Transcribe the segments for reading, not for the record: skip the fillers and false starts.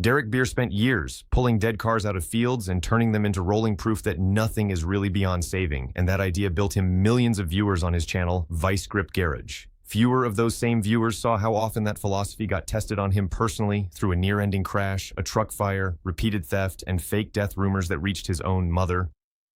Derek Bieri spent years pulling dead cars out of fields and turning them into rolling proof that nothing is really beyond saving, and that idea built him millions of viewers on his channel, Vice Grip Garage. Fewer of those same viewers saw how often that philosophy got tested on him personally through a near-ending crash, a truck fire, repeated theft, and fake death rumors that reached his own mother.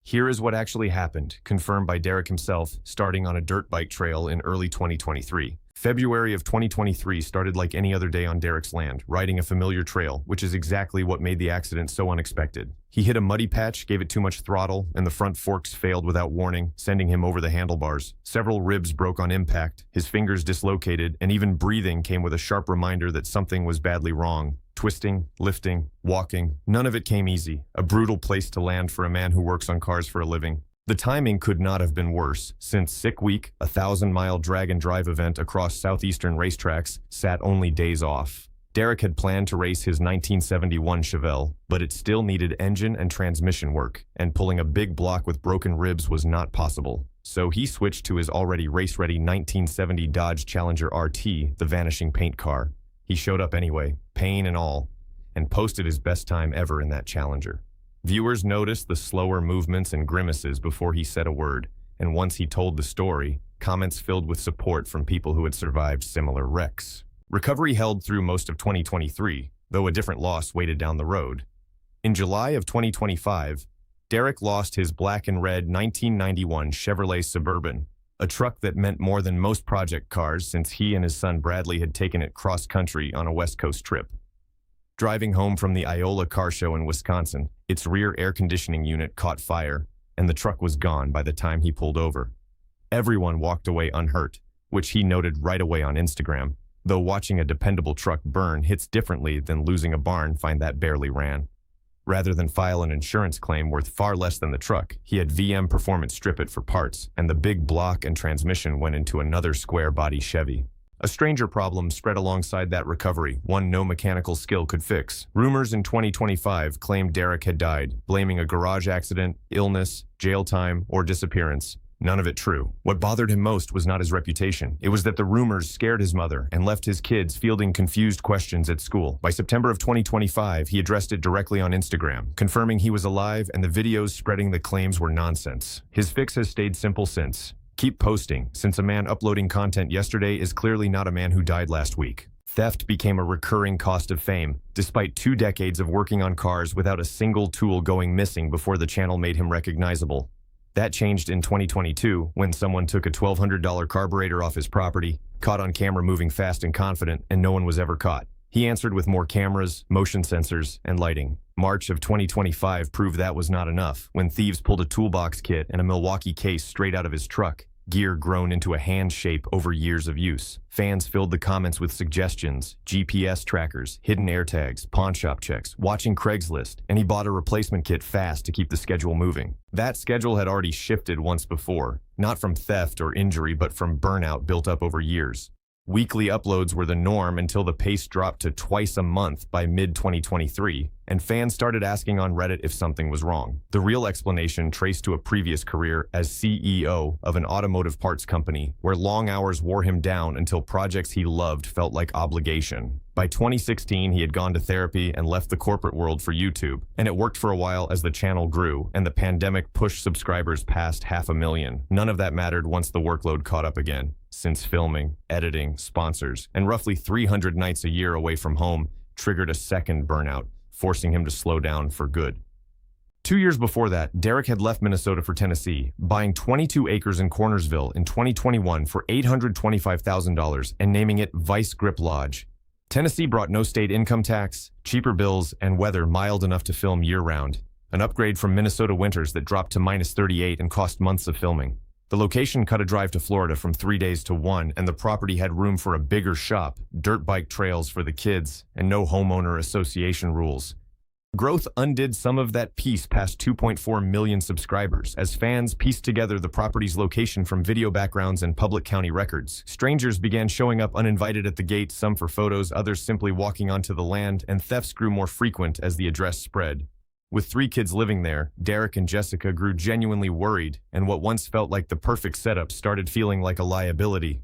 Here is what actually happened, confirmed by Derek himself, starting on a dirt bike trail in early 2023. February of 2023 started like any other day on Derek's land, riding a familiar trail, which is exactly what made the accident so unexpected. He hit a muddy patch, gave it too much throttle, and the front forks failed without warning, sending him over the handlebars. Several ribs broke on impact, his fingers dislocated, and even breathing came with a sharp reminder that something was badly wrong. Twisting, lifting, walking, none of it came easy. A brutal place to land for a man who works on cars for a living. The timing could not have been worse, since Sick Week, a 1,000-mile drag and drive event across southeastern racetracks, sat only days off. Derek had planned to race his 1971 Chevelle, but it still needed engine and transmission work, and pulling a big block with broken ribs was not possible. So he switched to his already race-ready 1970 Dodge Challenger RT, the vanishing paint car. He showed up anyway, pain and all, and posted his best time ever in that Challenger. Viewers noticed the slower movements and grimaces before he said a word, and once he told the story, comments filled with support from people who had survived similar wrecks. Recovery held through most of 2023, though a different loss waited down the road. In July of 2025, Derek lost his black and red 1991 Chevrolet Suburban, a truck that meant more than most project cars since he and his son Bradley had taken it cross-country on a West Coast trip. Driving home from the Iola Car Show in Wisconsin, its rear air conditioning unit caught fire, and the truck was gone by the time he pulled over. Everyone walked away unhurt, which he noted right away on Instagram, though watching a dependable truck burn hits differently than losing a barn find that barely ran. Rather than file an insurance claim worth far less than the truck, he had VM Performance strip it for parts, and the big block and transmission went into another square-body Chevy. A stranger problem spread alongside that recovery, one no mechanical skill could fix. Rumors in 2025 claimed Derek had died, blaming a garage accident, illness, jail time, or disappearance. None of it true. What bothered him most was not his reputation. It was that the rumors scared his mother and left his kids fielding confused questions at school. By September of 2025, he addressed it directly on Instagram, confirming he was alive and the videos spreading the claims were nonsense. His fix has stayed simple since. Keep posting, since a man uploading content yesterday is clearly not a man who died last week. Theft became a recurring cost of fame, despite 2 decades of working on cars without a single tool going missing before the channel made him recognizable. That changed in 2022 when someone took a $1,200 carburetor off his property, caught on camera moving fast and confident, and no one was ever caught. He answered with more cameras, motion sensors, and lighting. March of 2025 proved that was not enough when thieves pulled a toolbox kit and a Milwaukee case straight out of his truck, gear grown into a hand shape over years of use. Fans filled the comments with suggestions, GPS trackers, hidden AirTags, pawn shop checks, watching Craigslist, and he bought a replacement kit fast to keep the schedule moving. That schedule had already shifted once before, not from theft or injury, but from burnout built up over years. Weekly uploads were the norm until the pace dropped to twice a month by mid-2023, and fans started asking on Reddit if something was wrong. The real explanation traced to a previous career as CEO of an automotive parts company, where long hours wore him down until projects he loved felt like obligation. By 2016, he had gone to therapy and left the corporate world for YouTube, and it worked for a while as the channel grew, and the pandemic pushed subscribers past 500,000. None of that mattered once the workload caught up again, since filming, editing, sponsors, and roughly 300 nights a year away from home triggered a second burnout, forcing him to slow down for good. 2 years before that, Derek had left Minnesota for Tennessee, buying 22 acres in Cornersville in 2021 for $825,000 and naming it Vice Grip Lodge. Tennessee brought no state income tax, cheaper bills, and weather mild enough to film year-round, an upgrade from Minnesota winters that dropped to -38 and cost months of filming. The location cut a drive to Florida from 3 days to 1, and the property had room for a bigger shop, dirt bike trails for the kids, and no homeowner association rules. Growth undid some of that peace past 2.4 million subscribers as fans pieced together the property's location from video backgrounds and public county records. Strangers began showing up uninvited at the gate, some for photos, others simply walking onto the land, and thefts grew more frequent as the address spread. With 3 kids living there, Derek and Jessica grew genuinely worried, and what once felt like the perfect setup started feeling like a liability.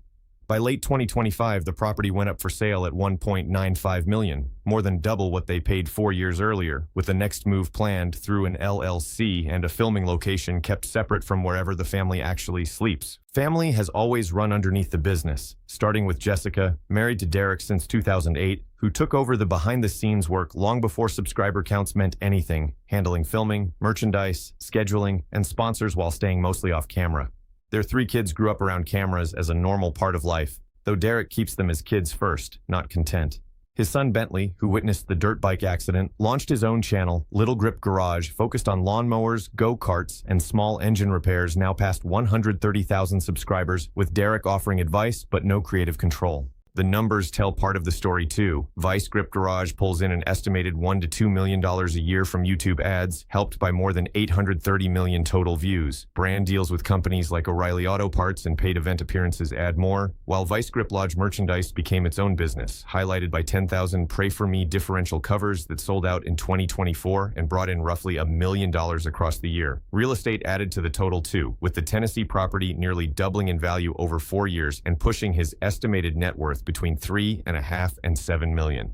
By late 2025, the property went up for sale at $1.95 million, more than double what they paid 4 years earlier, with the next move planned through an LLC and a filming location kept separate from wherever the family actually sleeps. Family has always run underneath the business, starting with Jessica, married to Derek since 2008, who took over the behind-the-scenes work long before subscriber counts meant anything, handling filming, merchandise, scheduling, and sponsors while staying mostly off camera. Their 3 kids grew up around cameras as a normal part of life, though Derek keeps them as kids first, not content. His son Bentley, who witnessed the dirt bike accident, launched his own channel, Little Grip Garage, focused on lawnmowers, go-karts, and small engine repairs, now past 130,000 subscribers, with Derek offering advice but no creative control. The numbers tell part of the story too. Vice Grip Garage pulls in an estimated $1 to $2 million a year from YouTube ads, helped by more than 830 million total views. Brand deals with companies like O'Reilly Auto Parts and paid event appearances add more, while Vice Grip Lodge merchandise became its own business, highlighted by 10,000 Pray For Me differential covers that sold out in 2024 and brought in roughly $1 million across the year. Real estate added to the total too, with the Tennessee property nearly doubling in value over 4 years and pushing his estimated net worth between $3.5 and $7 million.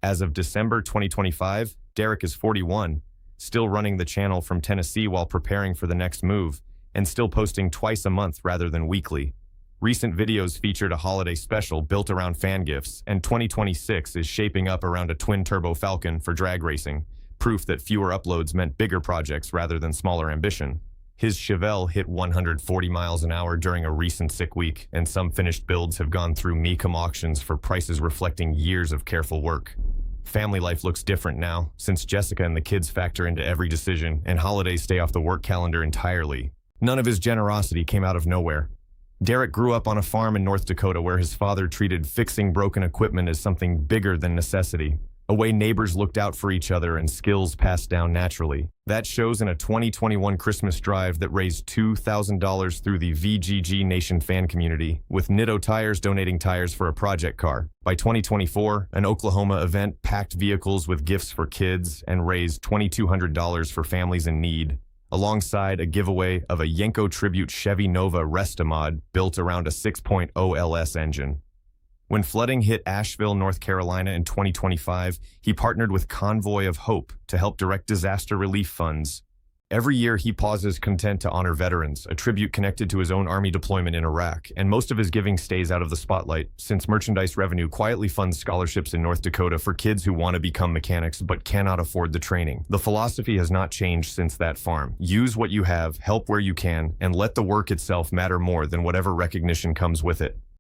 As of December 2025, Derek is 41, still running the channel from Tennessee while preparing for the next move, and still posting twice a month rather than weekly. Recent videos featured a holiday special built around fan gifts, and 2026 is shaping up around a twin-turbo Falcon for drag racing, proof that fewer uploads meant bigger projects rather than smaller ambition. His Chevelle hit 140 miles an hour during a recent sick week, and some finished builds have gone through Mecum auctions for prices reflecting years of careful work. Family life looks different now, since Jessica and the kids factor into every decision, and holidays stay off the work calendar entirely. None of his generosity came out of nowhere. Derek grew up on a farm in North Dakota where his father treated fixing broken equipment as something bigger than necessity, a way neighbors looked out for each other and skills passed down naturally. That shows in a 2021 Christmas drive that raised $2,000 through the VGG Nation fan community, with Nitto Tires donating tires for a project car. By 2024, an Oklahoma event packed vehicles with gifts for kids and raised $2,200 for families in need, alongside a giveaway of a Yenko Tribute Chevy Nova Resta mod built around a 6.0 LS engine. When flooding hit Asheville, North Carolina in 2025, he partnered with Convoy of Hope to help direct disaster relief funds. Every year, he pauses content to honor veterans, a tribute connected to his own Army deployment in Iraq, and most of his giving stays out of the spotlight, since merchandise revenue quietly funds scholarships in North Dakota for kids who want to become mechanics but cannot afford the training. The philosophy has not changed since that farm. Use what you have, help where you can, and let the work itself matter more than whatever recognition comes with it.